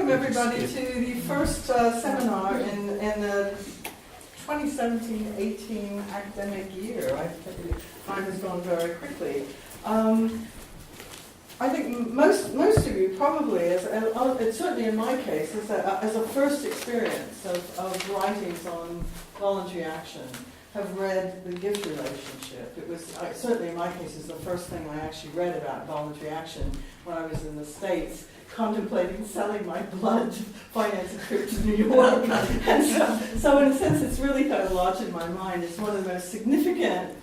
welcome everybody to the first seminar in the 2017-18 academic year. I think time has gone very quickly. I think most of you probably, certainly in my case, as a first experience of writings on voluntary action, have read The Gift Relationship. It was, certainly in my case, is the first thing I actually read about voluntary action when I was in the States, contemplating selling my blood to finance a trip to New York. And so in a sense, it's really kind of lodged in my mind. It's one of the most significant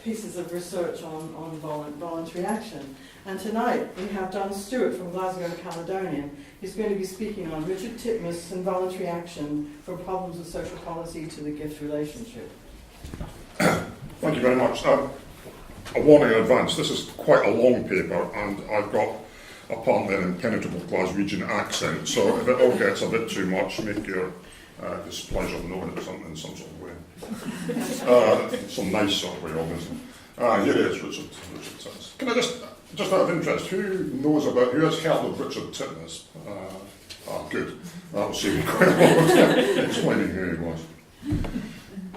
pieces of research on voluntary action. And tonight, we have John Stewart from Glasgow, Caledonian. He's going to be speaking on Richard Titmuss and voluntary action from problems of social policy to the gift relationship. Thank you very much. A warning in advance, this is quite a long paper, and I've got apparently an impenetrable Glaswegian accent, so if it all gets a bit too much, make your displeasure known in some sort of way. Some nice sort of way, obviously. Here is Richard Titmuss. Can I just out of interest, who has heard of Richard Titmuss? Good. That will save me quite a lot of time explaining who he was.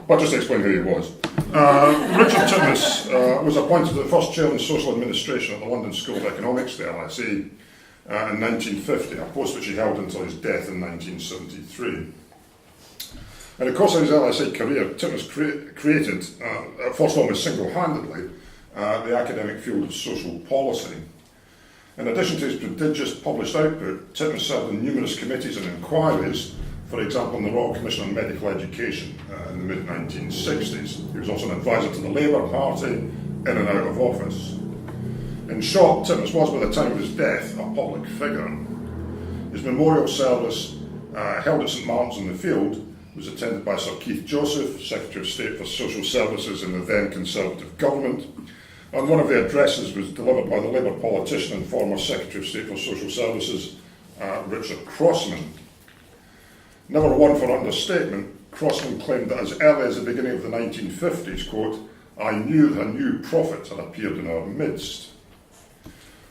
But just explain who he was. Richard Titmuss was appointed to the first chair in social administration at the London School of Economics, the LSE, in 1950, a post which he held until his death in 1973. In the course of his LSE career, Titmuss created, first almost single-handedly, the academic field of social policy. In addition to his prodigious published output, Titmuss served in numerous committees and inquiries, for example, in the Royal Commission on Medical Education in the mid-1960s. He was also an advisor to the Labour Party, in and out of office. In short, Titmuss was, by the time of his death, a public figure. His memorial service, held at St Martin's in the Field, was attended by Sir Keith Joseph, Secretary of State for Social Services in the then Conservative government, and one of the addresses was delivered by the Labour politician and former Secretary of State for Social Services, Richard Crossman. Never one for understatement, Crossman claimed that as early as the beginning of the 1950s, quote, "I knew that a new prophet had appeared in our midst."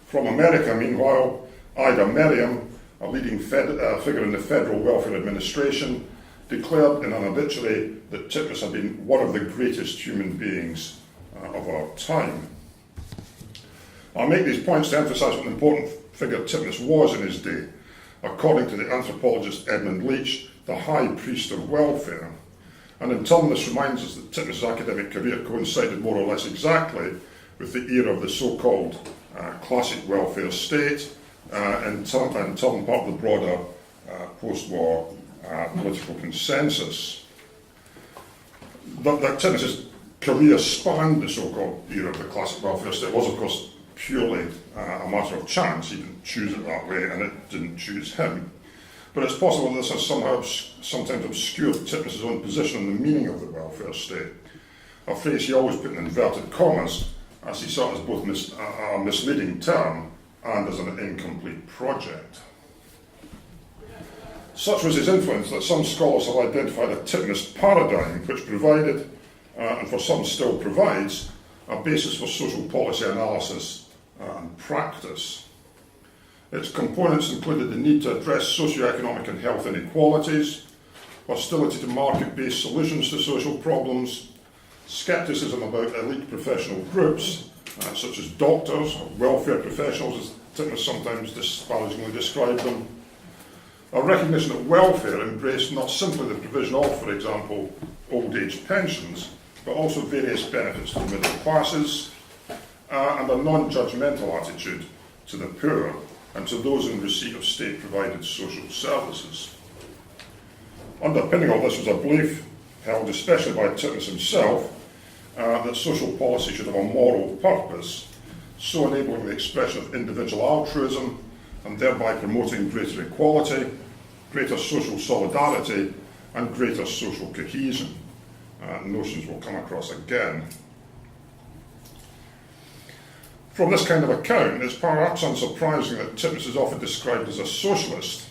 From America, meanwhile, Ida Merriam, a leading figure in the Federal Welfare Administration, declared in an obituary that Titmuss had been one of the greatest human beings of our time. I make these points to emphasise what an important figure Titmuss was in his day. According to the anthropologist Edmund Leach, the high priest of welfare. And in turn, this reminds us that Titmuss's academic career coincided more or less exactly with the era of the so-called classic welfare state, in turn part of the broader post-war political consensus. That Titmuss's career spanned the so-called era of the classic welfare state was, of course, purely a matter of chance. He didn't choose it that way, and it didn't choose him. But it's possible this has sometimes obscured Titmuss's own position on the meaning of the welfare state, a phrase he always put in inverted commas, as he saw it as both a misleading term and as an incomplete project. Such was his influence that some scholars have identified a Titmuss paradigm which provided, and for some still provides, a basis for social policy analysis and practice. Its components included the need to address socioeconomic and health inequalities, hostility to market-based solutions to social problems, scepticism about elite professional groups, such as doctors or welfare professionals, as Titmuss sometimes disparagingly described them, a recognition that welfare embraced not simply the provision of, for example, old-age pensions, but also various benefits to the middle classes, and a non-judgmental attitude to the poor and to those in receipt of state-provided social services. Underpinning all this was a belief, held especially by Titmuss himself, that social policy should have a moral purpose, so enabling the expression of individual altruism and thereby promoting greater equality, greater social solidarity, and greater social cohesion. Notions will come across again. From this kind of account, it's perhaps unsurprising that Titmuss is often described as a socialist,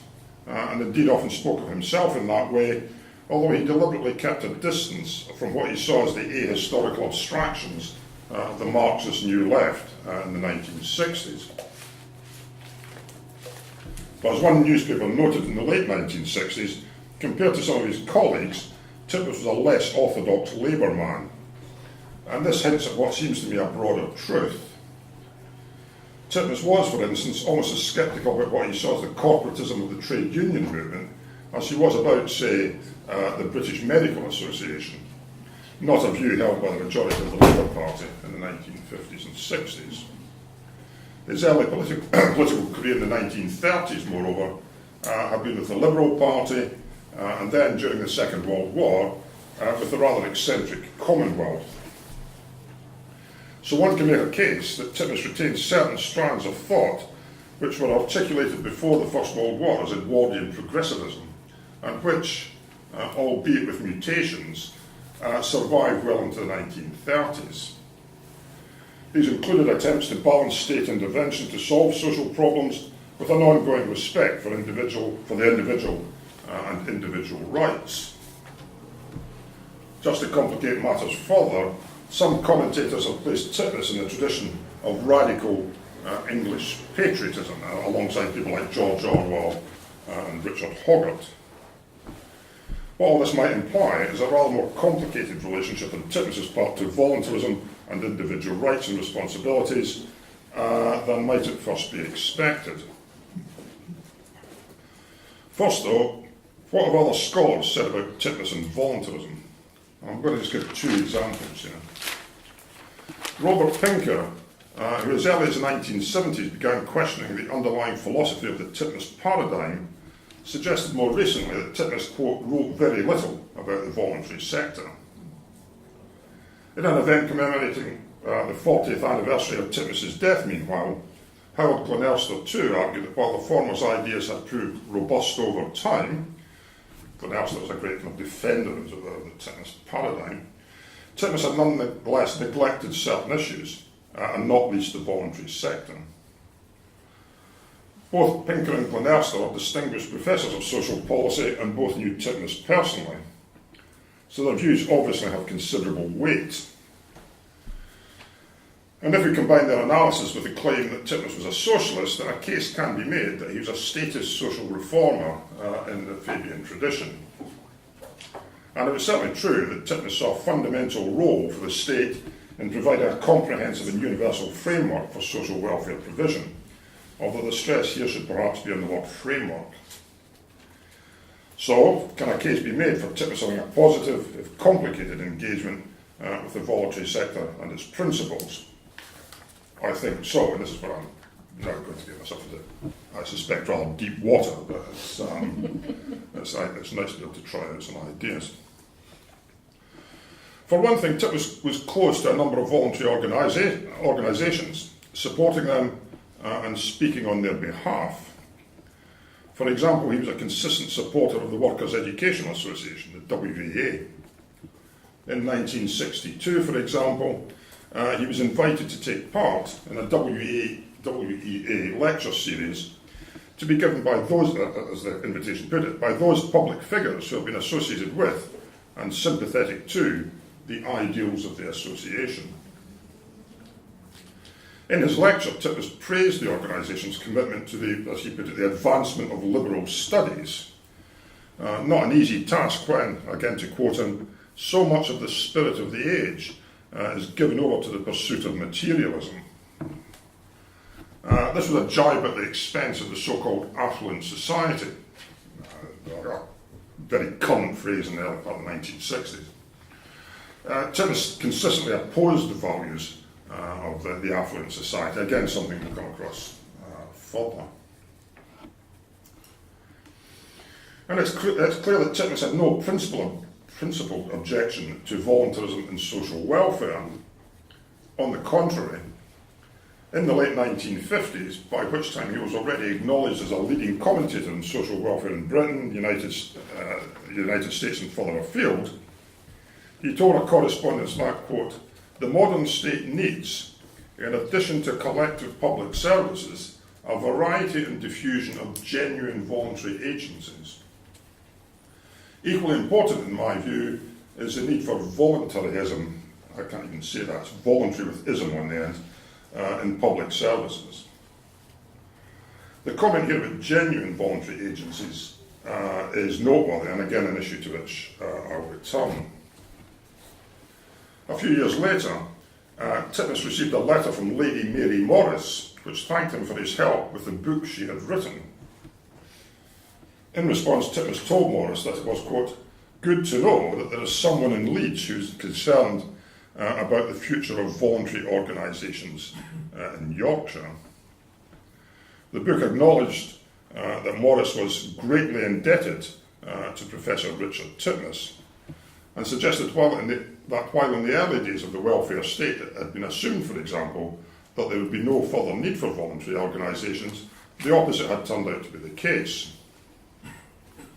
and indeed often spoke of himself in that way, although he deliberately kept a distance from what he saw as the ahistorical abstractions of the Marxist New Left in the 1960s. But as one newspaper noted in the late 1960s, compared to some of his colleagues, Titmuss was a less orthodox Labour man. And this hints at what seems to me a broader truth. Titmuss was, for instance, almost as sceptical about what he saw as the corporatism of the trade union movement as he was about, say, the British Medical Association, not a view held by the majority of the Labour Party in the 1950s and 60s. His early political career in the 1930s, moreover, had been with the Liberal Party, and then during the Second World War, with the rather eccentric Commonwealth. So one can make a case that Titmuss retained certain strands of thought which were articulated before the First World War as Edwardian progressivism, and which, albeit with mutations, survived well into the 1930s. These included attempts to balance state intervention to solve social problems with an ongoing respect for the individual and individual rights. Just to complicate matters further, some commentators have placed Titmuss in the tradition of radical English patriotism, alongside people like George Orwell and Richard Hoggart. What all this might imply is a rather more complicated relationship on Titmuss's part to voluntarism and individual rights and responsibilities than might at first be expected. First, though, what have other scholars said about Titmuss and voluntarism? I'm going to just give two examples here. Robert Pinker, who as early as the 1970s began questioning the underlying philosophy of the Titmuss paradigm, suggested more recently that Titmuss, quote, wrote very little about the voluntary sector. In an event commemorating the 40th anniversary of Titmuss's death, meanwhile, Howard Glenelster too argued that while the former's ideas had proved robust over time, Glenelster was a great defender of the Titmuss paradigm, Titmuss had nonetheless neglected certain issues, and not least the voluntary sector. Both Pinker and Glenelster are distinguished professors of social policy and both knew Titmuss personally, so their views obviously have considerable weight. And if we combine their analysis with the claim that Titmuss was a socialist, then a case can be made that he was a statist social reformer in the Fabian tradition. And it was certainly true that Titmuss saw a fundamental role for the state in providing a comprehensive and universal framework for social welfare provision, although the stress here should perhaps be on the word framework. So, can a case be made for Titmuss having a positive, if complicated, engagement with the voluntary sector and its principles? I think so, and this is what I'm now going to get myself into, I suspect, rather deep water, but it's nice to be able to try out some ideas. For one thing, Titmuss was close to a number of voluntary organisations, supporting them and speaking on their behalf. For example, he was a consistent supporter of the Workers' Educational Association, the WEA. In 1962, for example, he was invited to take part in a WEA lecture series to be given by those, as the invitation put it, by those public figures who have been associated with and sympathetic to the ideals of the association. In his lecture, Titmuss praised the organisation's commitment to the, as he put it, the advancement of liberal studies. Not an easy task when, again to quote him, so much of the spirit of the age is given over to the pursuit of materialism. This was a jibe at the expense of the so-called affluent society, a very current phrase in the early part of the 1960s. Titmuss consistently opposed the values of the affluent society, again something we'll come across further. And it's clear that Titmuss had no principled objection to voluntarism and social welfare. On the contrary, in the late 1950s, by which time he was already acknowledged as a leading commentator on social welfare in Britain, the United States and further afield, he told a correspondence that, quote, "The modern state needs, in addition to collective public services, a variety and diffusion of genuine voluntary agencies. Equally important, in my view, is the need for voluntarism," I can't even say that, it's voluntary with ism on the end, in public services. The comment here about genuine voluntary agencies is noteworthy, and again an issue to which I'll return. A few years later, Titmuss received a letter from Lady Mary Morris, which thanked him for his help with the book she had written. In response, Titmuss told Morris that it was, quote, good to know that there is someone in Leeds who's concerned about the future of voluntary organisations in Yorkshire. The book acknowledged that Morris was greatly indebted to Professor Richard Titmuss, and suggested that while in the early days of the welfare state it had been assumed, for example, that there would be no further need for voluntary organisations, the opposite had turned out to be the case.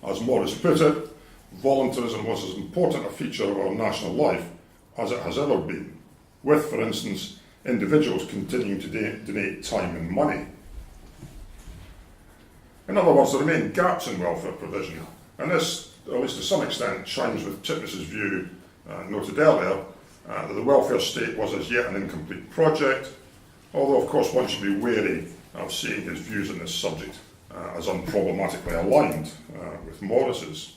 As Morris put it, voluntarism was as important a feature of our national life as it has ever been, with, for instance, individuals continuing to donate time and money. In other words, there remain gaps in welfare provision, and this, at least to some extent, chimes with Titmuss's view, noted earlier, that the welfare state was as yet an incomplete project, although of course one should be wary of seeing his views on this subject as unproblematically aligned with Morris's.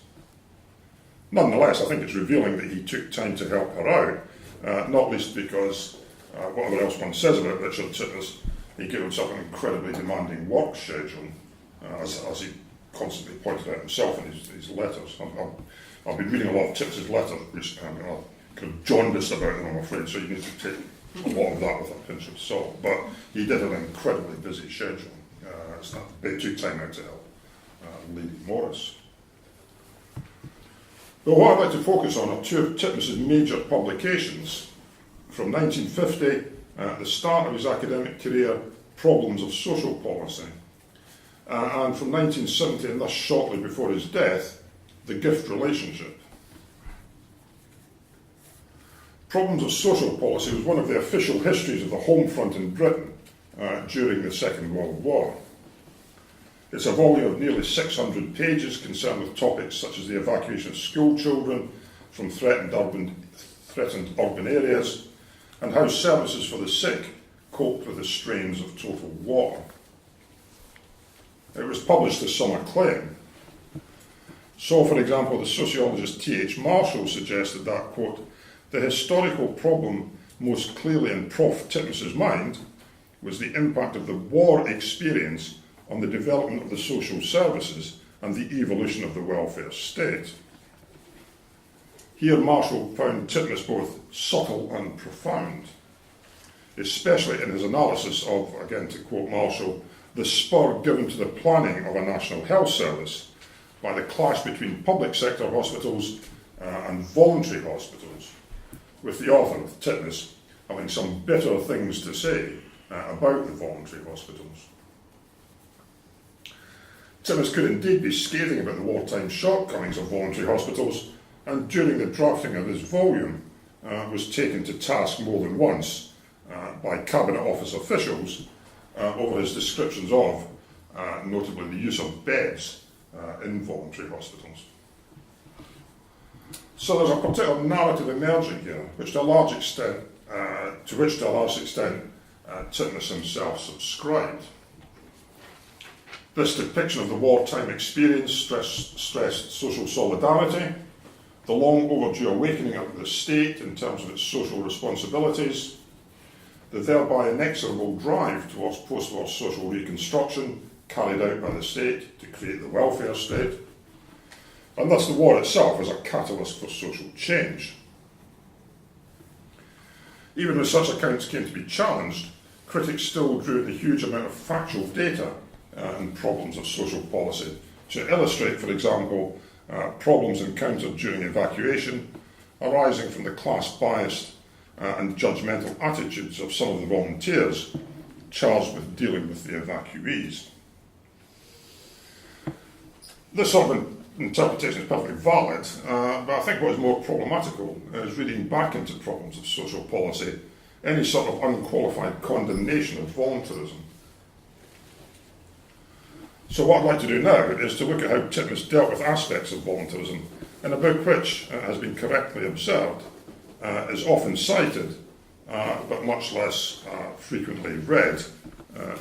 Nonetheless, I think it's revealing that he took time to help her out, not least because, whatever else one says about Richard Titmuss, he gave himself an incredibly demanding work schedule, as he constantly pointed out himself in his letters. I've been reading a lot of Titmuss's letters recently. I'm kind of jaundiced about them, I'm afraid, so you need to take a lot of that with a pinch of salt. But he did have an incredibly busy schedule. They took time out to help Lady Morris. But what I'd like to focus on are two of Titmuss's major publications. From 1950, at the start of his academic career, Problems of Social Policy. And from 1970, and thus shortly before his death, The Gift Relationship. Problems of Social Policy was one of the official histories of the home front in Britain during the Second World War. It's a volume of nearly 600 pages concerned with topics such as the evacuation of school children from threatened urban areas and how services for the sick coped with the strains of total war. It was published to some acclaim. So, for example, the sociologist T.H. Marshall suggested that, quote, the historical problem most clearly in Prof. Titmuss's mind was the impact of the war experience on the development of the social services and the evolution of the welfare state. Here Marshall found Titmuss both subtle and profound, especially in his analysis of, again to quote Marshall, the spur given to the planning of a national health service by the clash between public sector hospitals and voluntary hospitals, with the author, with Titmuss, having some bitter things to say about the voluntary hospitals. Titmuss could indeed be scathing about the wartime shortcomings of voluntary hospitals, and during the drafting of his volume was taken to task more than once by Cabinet Office officials over his descriptions of, notably the use of beds in voluntary hospitals. So there's a particular narrative emerging here, which to a large extent, Titmuss himself subscribed. This depiction of the wartime experience stressed social solidarity, the long overdue awakening of the state in terms of its social responsibilities, the thereby inexorable drive towards post-war social reconstruction carried out by the state to create the welfare state, and thus the war itself as a catalyst for social change. Even as such accounts came to be challenged, critics still drew the huge amount of factual data and Problems of Social Policy to illustrate, for example, problems encountered during evacuation arising from the class-biased and judgmental attitudes of some of the volunteers charged with dealing with the evacuees. This sort of interpretation is perfectly valid, but I think what is more problematical is reading back into Problems of Social Policy any sort of unqualified condemnation of voluntarism. So what I'd like to do now is to look at how Titmuss dealt with aspects of voluntarism in a book which, has been correctly observed, is often cited, but much less frequently read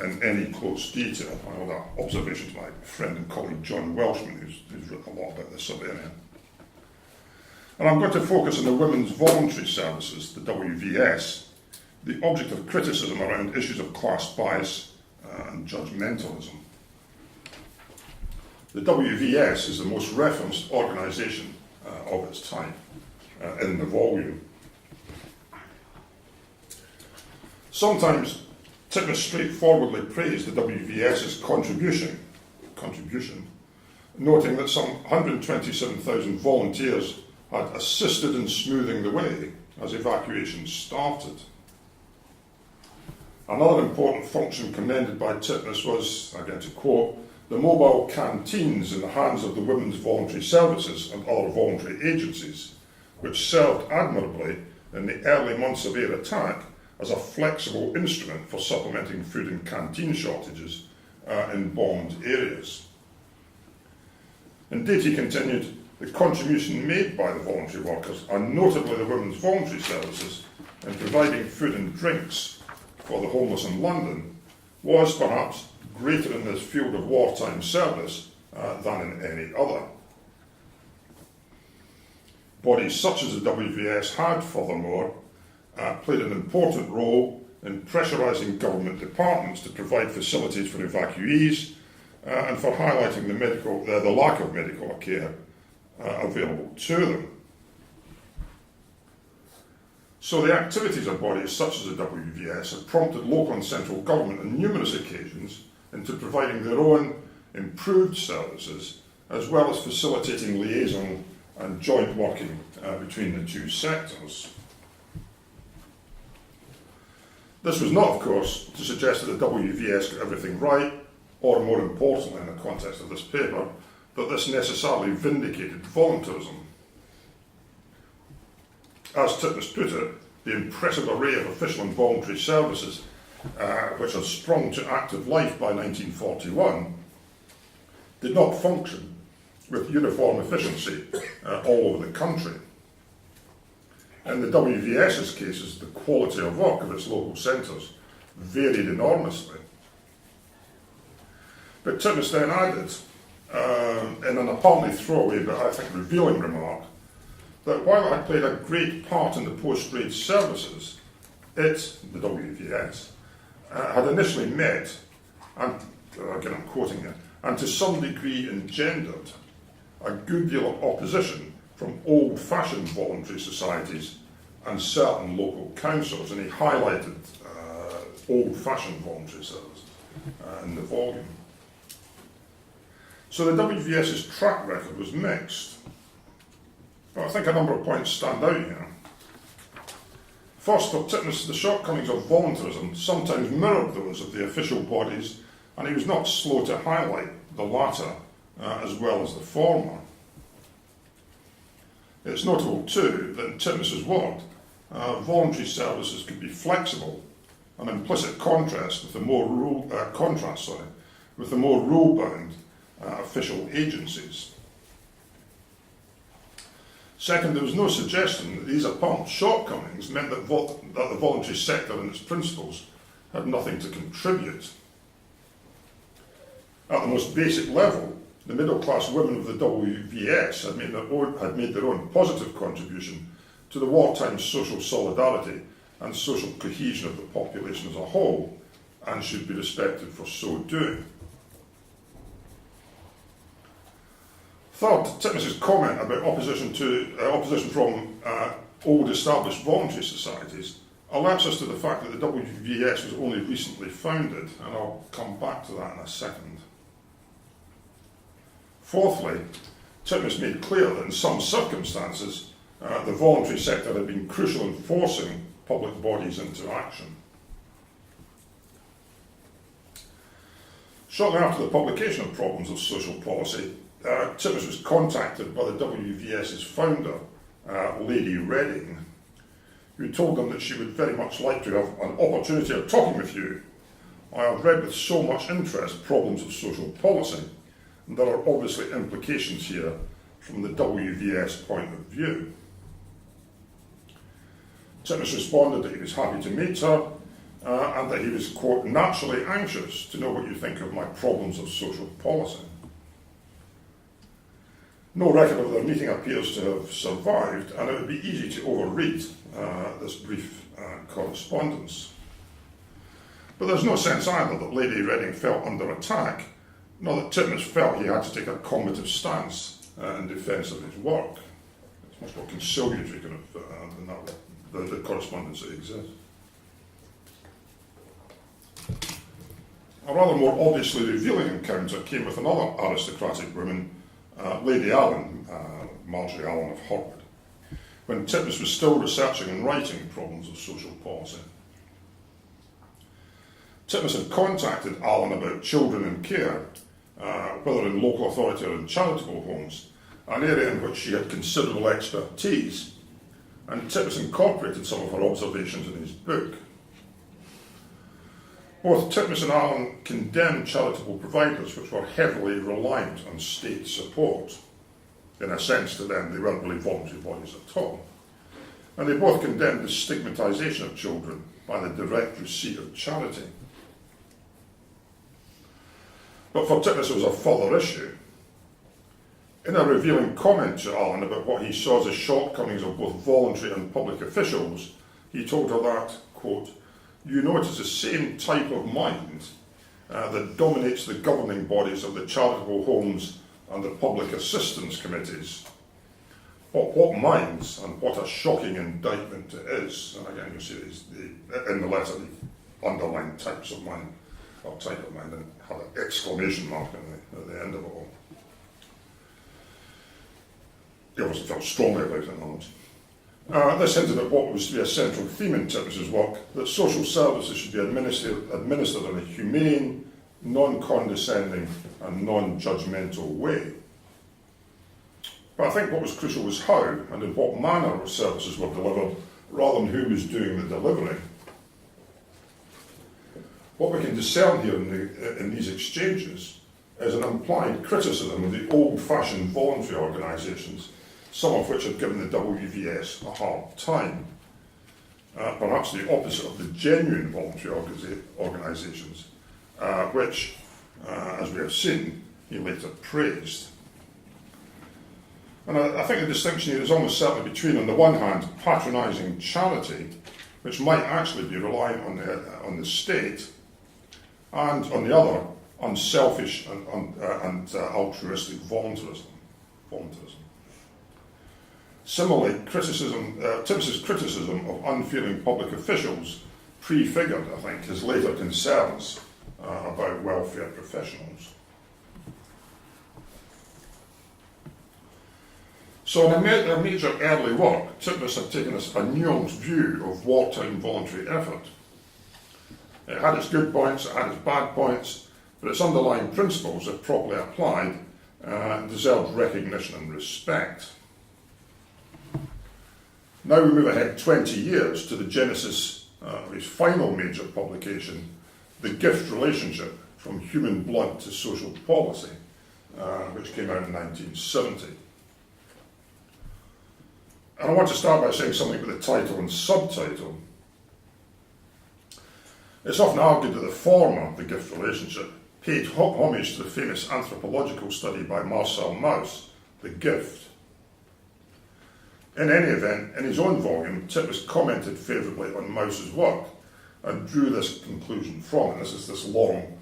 in any close detail. I know that observation to my friend and colleague John Welshman, who's written a lot about this area. And I'm going to focus on the Women's Voluntary Services, the WVS, the object of criticism around issues of class bias and judgmentalism. The WVS is the most referenced organisation of its type in the volume. Sometimes Titmuss straightforwardly praised the WVS's contribution, noting that some 127,000 volunteers had assisted in smoothing the way as evacuations started. Another important function commended by Titmuss was, again to quote, the mobile canteens in the hands of the Women's Voluntary Services and other voluntary agencies, which served admirably in the early months of air attack as a flexible instrument for supplementing food and canteen shortages in bombed areas. Indeed, he continued, the contribution made by the voluntary workers, and notably the Women's Voluntary Services, in providing food and drinks for the homeless in London, was perhaps greater in this field of wartime service than in any other. Bodies such as the WVS had, furthermore, played an important role in pressurising government departments to provide facilities for evacuees and for highlighting the lack of medical care available to them. So the activities of bodies such as the WVS have prompted local and central government on numerous occasions into providing their own improved services, as well as facilitating liaison and joint working between the two sectors. This was not, of course, to suggest that the WVS got everything right, or more importantly in the context of this paper, that this necessarily vindicated voluntarism. As Titmuss put it, the impressive array of official and voluntary services which had sprung to active life by 1941 did not function with uniform efficiency all over the country. In the WVS's cases, the quality of work of its local centres varied enormously. But Titmuss then added, in an apparently throwaway but I think revealing remark, that while it had played a great part in the post-raid services, it, the WVS, had initially met, and again I'm quoting it, and to some degree engendered a good deal of opposition from old-fashioned voluntary societies and certain local councils, and he highlighted old-fashioned voluntary services in the volume. So the WVS's track record was mixed. But I think a number of points stand out here. First, for Titmuss, the shortcomings of voluntarism sometimes mirrored those of the official bodies, and he was not slow to highlight the latter as well as the former. It's notable too that in Titmuss's word, voluntary services could be flexible, an implicit contrast with the more rule-bound official agencies. Second, there was no suggestion that these apparent shortcomings meant that the voluntary sector and its principles had nothing to contribute. At the most basic level, the middle-class women of the WVS had made their own positive contribution to the wartime social solidarity and social cohesion of the population as a whole, and should be respected for so doing. Third, Titmuss's comment about opposition from old established voluntary societies alerts us to the fact that the WVS was only recently founded, and I'll come back to that in a second. Fourthly, Titmuss made clear that in some circumstances the voluntary sector had been crucial in forcing public bodies into action. Shortly after the publication of Problems of Social Policy, Titmuss was contacted by the WVS's founder, Lady Reading, who told them that she would very much like to have an opportunity of talking with you. I have read with so much interest Problems of Social Policy, and there are obviously implications here from the WVS point of view. Titmuss responded that he was happy to meet her, and that he was, quote, naturally anxious to know what you think of my problems of social policy. No record of their meeting appears to have survived, and it would be easy to overread this brief correspondence. But there's no sense either that Lady Reading felt under attack, nor that Titmuss felt he had to take a combative stance in defence of his work. It's much more conciliatory kind of, than that, the correspondence that exists. A rather more obviously revealing encounter came with another aristocratic woman, Lady Allen, Marjorie Allen of Hertford, when Titmuss was still researching and writing problems of social policy. Titmuss had contacted Allen about children in care, whether in local authority or in charitable homes, an area in which she had considerable expertise, and Titmuss incorporated some of her observations in his book. Both Titmuss and Allen condemned charitable providers which were heavily reliant on state support. In a sense, to them, they weren't really voluntary bodies at all. And they both condemned the stigmatisation of children by the direct receipt of charity. But for Titmuss, it was a further issue. In a revealing comment to Allen about what he saw as the shortcomings of both voluntary and public officials, he told her that, quote, "You know it is the same type of mind that dominates the governing bodies of the charitable homes and the public assistance committees. What minds, and what a shocking indictment it is." And again, you see in the letter the underlined types of mind, or type of mind, and had an exclamation mark at the end of it all. He obviously felt strongly about it, in other words. This hinted at what was to be a central theme in Titmuss's work, that social services should be administered in a humane, non-condescending and non-judgmental way. But I think what was crucial was how and in what manner services were delivered, rather than who was doing the delivering. What we can discern here in these exchanges is an implied criticism of the old-fashioned voluntary organisations, some of which had given the WVS a hard time. Perhaps the opposite of the genuine voluntary organisations, which, as we have seen, he later praised. And I think the distinction here is almost certainly between, on the one hand, patronising charity, which might actually be reliant on the state, and on the other, unselfish and altruistic voluntarism. Similarly, Titmuss's criticism of unfeeling public officials prefigured, I think, his later concerns about welfare professionals. So in a major early work, Titmuss had taken a nuanced view of wartime voluntary effort. It had its good points, it had its bad points, but its underlying principles, if properly applied, deserved recognition and respect. Now we move ahead 20 years to the genesis of his final major publication, The Gift Relationship, From Human Blood to Social Policy, which came out in 1970. And I want to start by saying something about the title and subtitle. It's often argued that the former, The Gift Relationship, paid homage to the famous anthropological study by Marcel Mauss, The Gift. In any event, in his own volume, Titmuss commented favourably on Mauss's work and drew this conclusion from it. This is this long.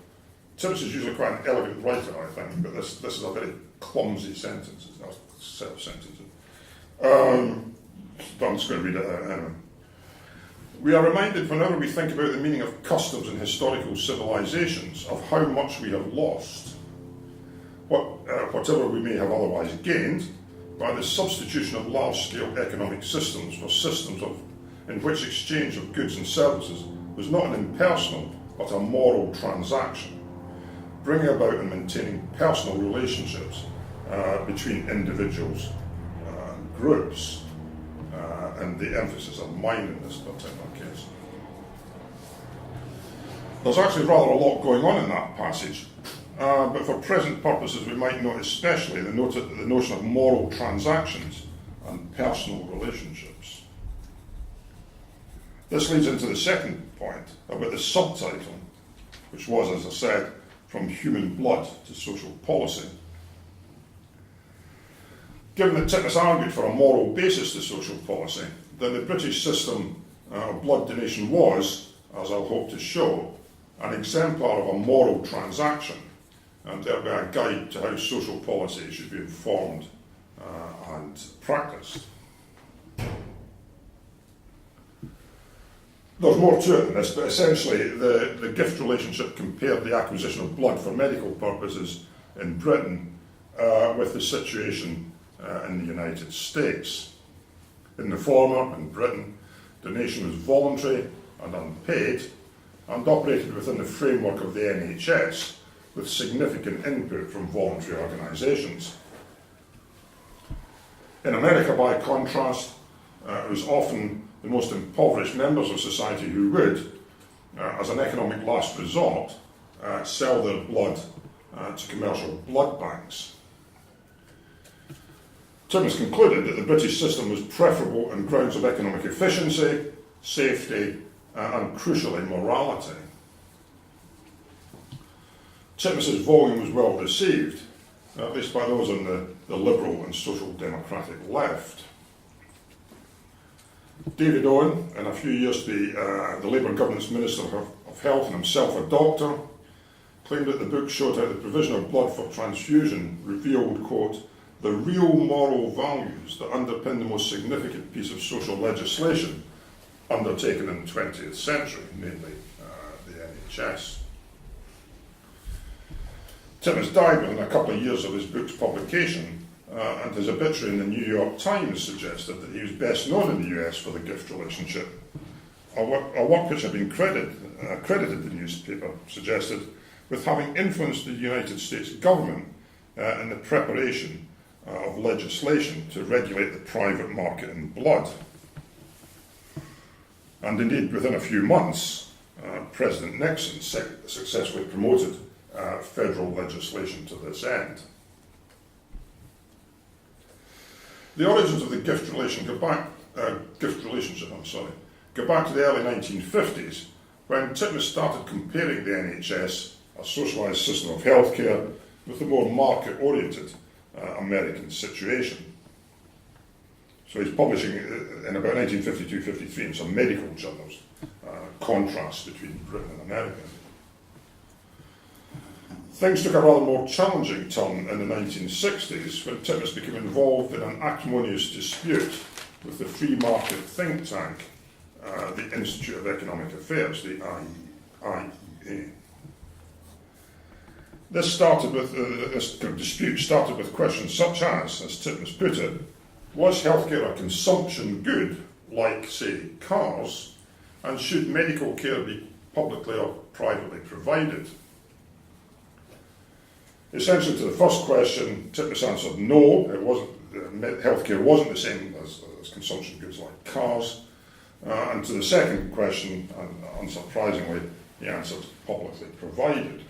Titmuss is usually quite an elegant writer, I think, but this is a very clumsy sentence. It's not a set of sentences. But I'm just going to read it anyway. We are reminded whenever we think about the meaning of customs in historical civilizations of how much we have lost, whatever we may have otherwise gained, by the substitution of large-scale economic systems for systems in which exchange of goods and services was not an impersonal but a moral transaction, bringing about and maintaining personal relationships between individuals and groups, and the emphasis of mine in this particular case. There's actually rather a lot going on in that passage, but for present purposes we might note especially the notion of moral transactions and personal relationships. This leads into the second point about the subtitle, which was, as I said, From Human Blood to Social Policy. Given that Titmuss argued for a moral basis to social policy, then the British system of blood donation was, as I'll hope to show, an exemplar of a moral transaction, and thereby a guide to how social policy should be informed and practiced. There's more to it than this, but essentially the gift relationship compared the acquisition of blood for medical purposes in Britain with the situation in the United States. In the former, in Britain, donation was voluntary and unpaid and operated within the framework of the NHS with significant input from voluntary organisations. In America, by contrast, it was often the most impoverished members of society who would, as an economic last resort, sell their blood to commercial blood banks. Titmuss concluded that the British system was preferable on grounds of economic efficiency, safety, and crucially morality. Titmuss's volume was well received, at least by those on the Liberal and Social Democratic left. David Owen, in a few years the Labour government's Minister of Health and himself a doctor, claimed that the book showed how the provision of blood for transfusion revealed, quote, the real moral values that underpin the most significant piece of social legislation undertaken in the 20th century, namely the NHS. Titmuss died within a couple of years of his book's publication, and his obituary in the New York Times suggested that he was best known in the US for the gift relationship. A work which had been credited the newspaper suggested with having influenced the United States government in the preparation of legislation to regulate the private market in blood. And indeed, within a few months, President Nixon successfully promoted federal legislation to this end. The origins of the gift relationship go back to the early 1950s, when Titmuss started comparing the NHS, a socialised system of healthcare, with the more market-oriented American situation. So he's publishing in about 1952-53 in some medical journals contrasts between Britain and America. Things took a rather more challenging turn in the 1960s when Titmuss became involved in an acrimonious dispute with the free market think tank, the Institute of Economic Affairs, the IEA. This dispute started with questions such as Titmuss put it, was healthcare a consumption good, like, say, cars, and should medical care be publicly or privately provided? Essentially, to the first question, Titmuss answered no, it wasn't. Healthcare wasn't the same as consumption goods like cars. And to the second question, and unsurprisingly, he answered publicly provided.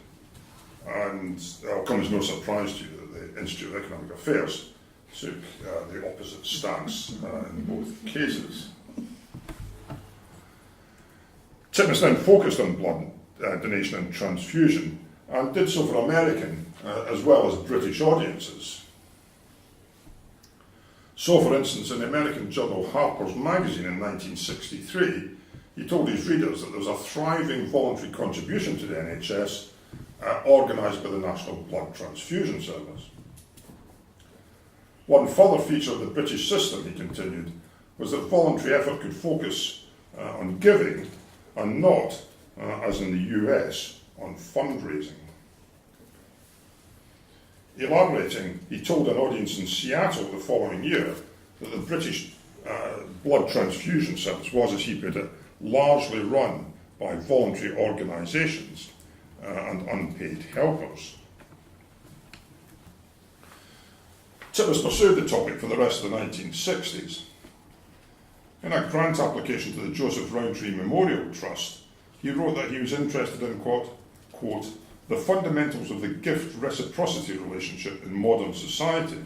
And it'll come as no surprise to you that the Institute of Economic Affairs took the opposite stance in both cases. Titmuss then focused on blood donation and transfusion, and did so for American as well as British audiences. So, for instance, in the American journal Harper's Magazine in 1963, he told his readers that there was a thriving voluntary contribution to the NHS organised by the National Blood Transfusion Service. One further feature of the British system, he continued, was that voluntary effort could focus on giving and not, as in the US, on fundraising. Elaborating, he told an audience in Seattle the following year that the British blood transfusion service was, as he put it, largely run by voluntary organisations and unpaid helpers. Titmuss pursued the topic for the rest of the 1960s. In a grant application to the Joseph Rowntree Memorial Trust, he wrote that he was interested in, quote, the fundamentals of the gift reciprocity relationship in modern society,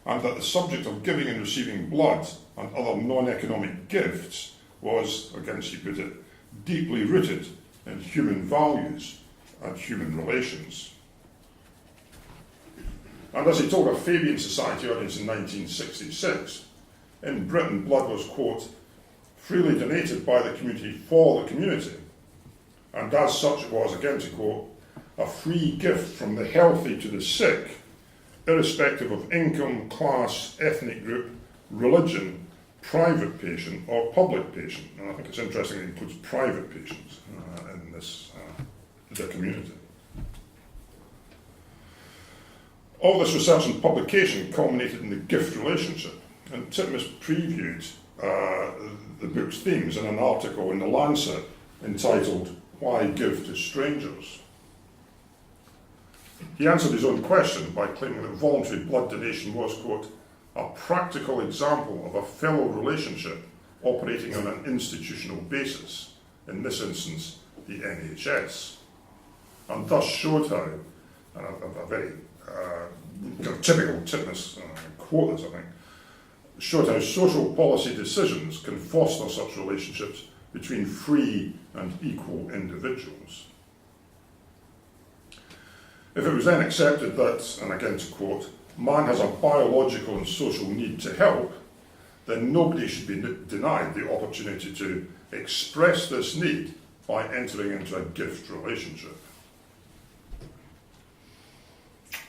and that the subject of giving and receiving blood and other non-economic gifts was, again she put it, deeply rooted in human values and human relations. And as he told a Fabian Society audience in 1966, in Britain blood was, quote, freely donated by the community for the community, and as such it was, again to quote, a free gift from the healthy to the sick, irrespective of income, class, ethnic group, religion, private patient or public patient. And I think it's interesting it includes private patients in this the community. All this research and publication culminated in the gift relationship, and Titmuss previewed the book's themes in an article in The Lancet entitled "Why Give to Strangers?" He answered his own question by claiming that voluntary blood donation was, quote, a practical example of a fellow relationship operating on an institutional basis, in this instance, the NHS, and thus showed how, a very typical Titmuss quote this, I think, showed how social policy decisions can foster such relationships between free and equal individuals. If it was then accepted that, and again to quote, man has a biological and social need to help, then nobody should be denied the opportunity to express this need by entering into a gift relationship.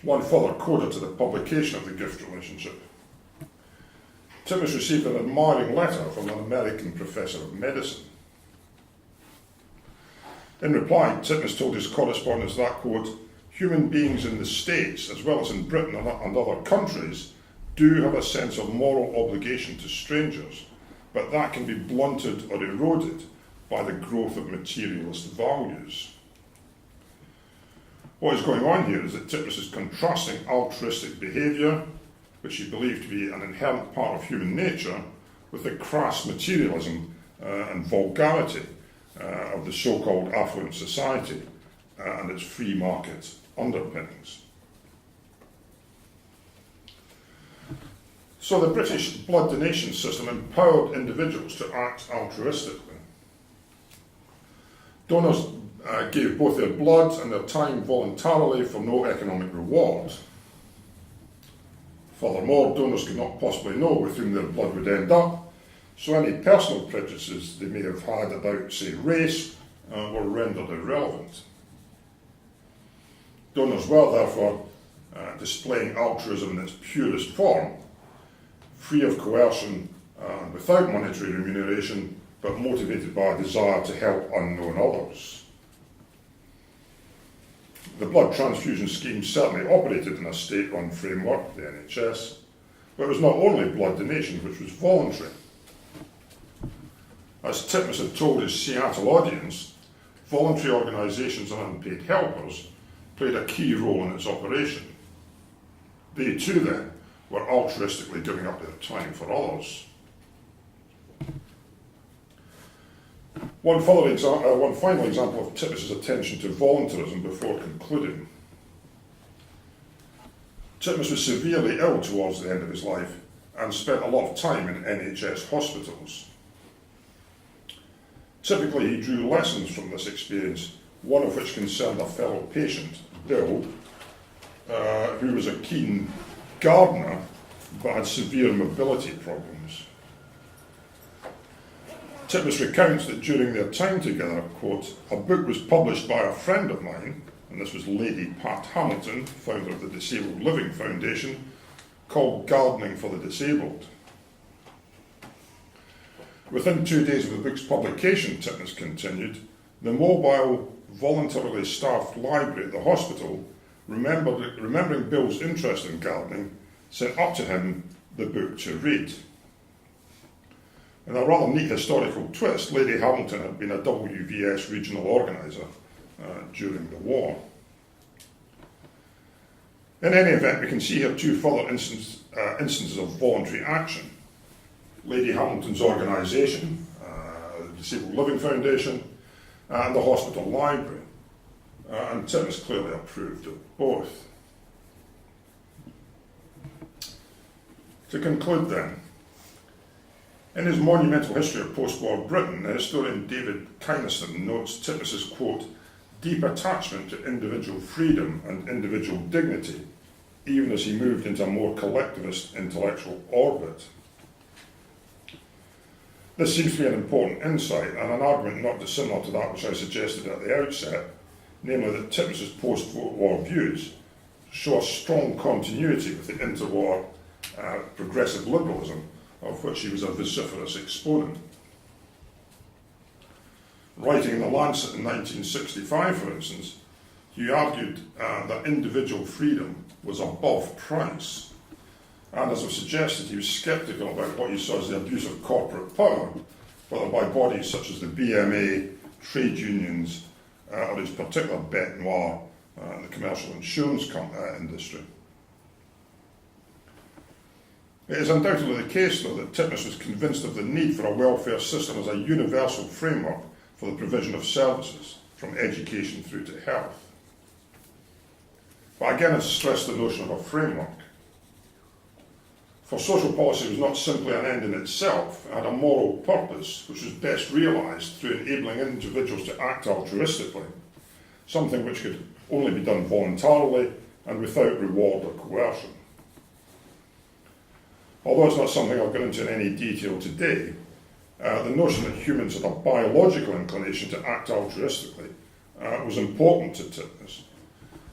One further coda to the publication of the gift relationship. Titmuss received an admiring letter from an American professor of medicine. In reply, Titmuss told his correspondents that, quote, human beings in the States, as well as in Britain and other countries, do have a sense of moral obligation to strangers, but that can be blunted or eroded by the growth of materialist values. What is going on here is that Titmuss is contrasting altruistic behaviour, which he believed to be an inherent part of human nature, with the crass materialism and vulgarity of the so-called affluent society and its free market underpinnings. So the British blood donation system empowered individuals to act altruistically. Donors gave both their blood and their time voluntarily for no economic reward. Furthermore, donors could not possibly know with whom their blood would end up, so any personal prejudices they may have had about, say, race, were rendered irrelevant. Donors were, therefore, displaying altruism in its purest form, free of coercion and without monetary remuneration, but motivated by a desire to help unknown others. The blood transfusion scheme certainly operated in a state-run framework, the NHS, but it was not only blood donation which was voluntary. As Titmuss had told his Seattle audience, voluntary organisations and unpaid helpers played a key role in its operation. They too then were altruistically giving up their time for others. One final example of Titmuss's attention to voluntarism before concluding. Titmuss was severely ill towards the end of his life and spent a lot of time in NHS hospitals. Typically, he drew lessons from this experience, one of which concerned a fellow patient, Bill, who was a keen gardener but had severe mobility problems. Titmuss recounts that during their time together, quote, a book was published by a friend of mine, and this was Lady Pat Hamilton, founder of the Disabled Living Foundation, called Gardening for the Disabled. Within 2 days of the book's publication, Titmuss continued, the mobile, voluntarily staffed library at the hospital, remembering Bill's interest in gardening, sent up to him the book to read. In a rather neat historical twist, Lady Hamilton had been a WVS regional organiser during the war. In any event, we can see here two further instances of voluntary action. Lady Hamilton's organisation, the Disabled Living Foundation, and the hospital library. And Titmuss clearly approved of both. To conclude then, In his monumental history of post-war Britain, the historian David Kynaston notes Titmuss's, quote, deep attachment to individual freedom and individual dignity, even as he moved into a more collectivist intellectual orbit. This seems to be an important insight and an argument not dissimilar to that which I suggested at the outset, namely that Titmuss's post-war views show a strong continuity with the interwar progressive liberalism of which he was a vociferous exponent. Writing in The Lancet in 1965, for instance, he argued that individual freedom was above price. And as I've suggested, he was sceptical about what he saw as the abuse of corporate power, whether by bodies such as the BMA, trade unions, or his particular bête noire, the commercial insurance industry. It is undoubtedly the case, though, that Titmuss was convinced of the need for a welfare system as a universal framework for the provision of services, from education through to health. But again, I stress the notion of a framework. For social policy was not simply an end in itself, it had a moral purpose which was best realised through enabling individuals to act altruistically, something which could only be done voluntarily and without reward or coercion. Although it's not something I'll get into in any detail today, the notion that humans had a biological inclination to act altruistically was important to Titmuss,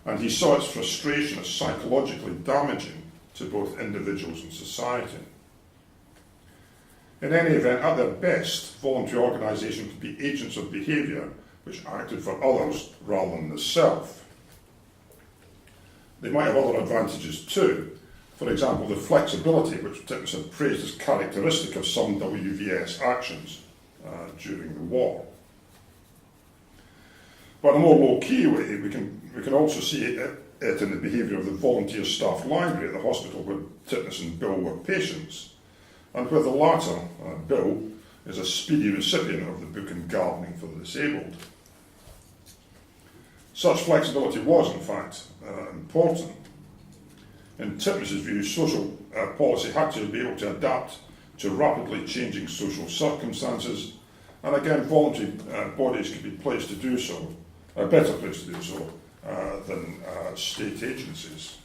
and he saw its frustration as psychologically damaging to both individuals and society. In any event, at their best, voluntary organisation could be agents of behaviour which acted for others rather than the self. They might have other advantages too. For example, the flexibility which Titmuss had praised as characteristic of some WVS actions during the war. But in a more low-key way, we can also see it in the behaviour of the volunteer staff library at the hospital where Titmuss and Bill were patients, and where the latter, Bill, is a speedy recipient of the book on gardening for the disabled. Such flexibility was, in fact, important. In Titmuss's view, social policy had to be able to adapt to rapidly changing social circumstances, and again, voluntary bodies could be placed to do so, a better place to do so than state agencies.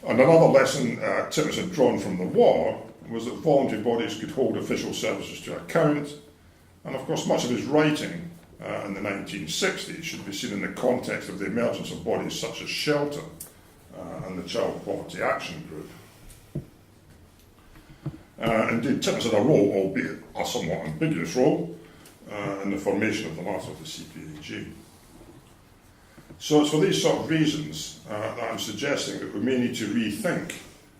And another lesson Titmuss had drawn from the war was that voluntary bodies could hold official services to account, and of course much of his writing in the 1960s should be seen in the context of the emergence of bodies such as Shelter and the Child Poverty Action Group. Indeed, Titmuss had a role, albeit a somewhat ambiguous role, in the formation of the latter of the CPAG. So it's for these sort of reasons that I'm suggesting that we may need to rethink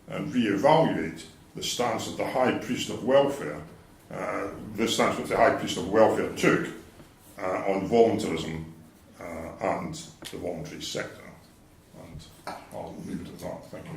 and re-evaluate the stance of the High Priest of Welfare, the stance which the High Priest of Welfare took on voluntarism and the voluntary sector. And I'll leave it at that. Thank you.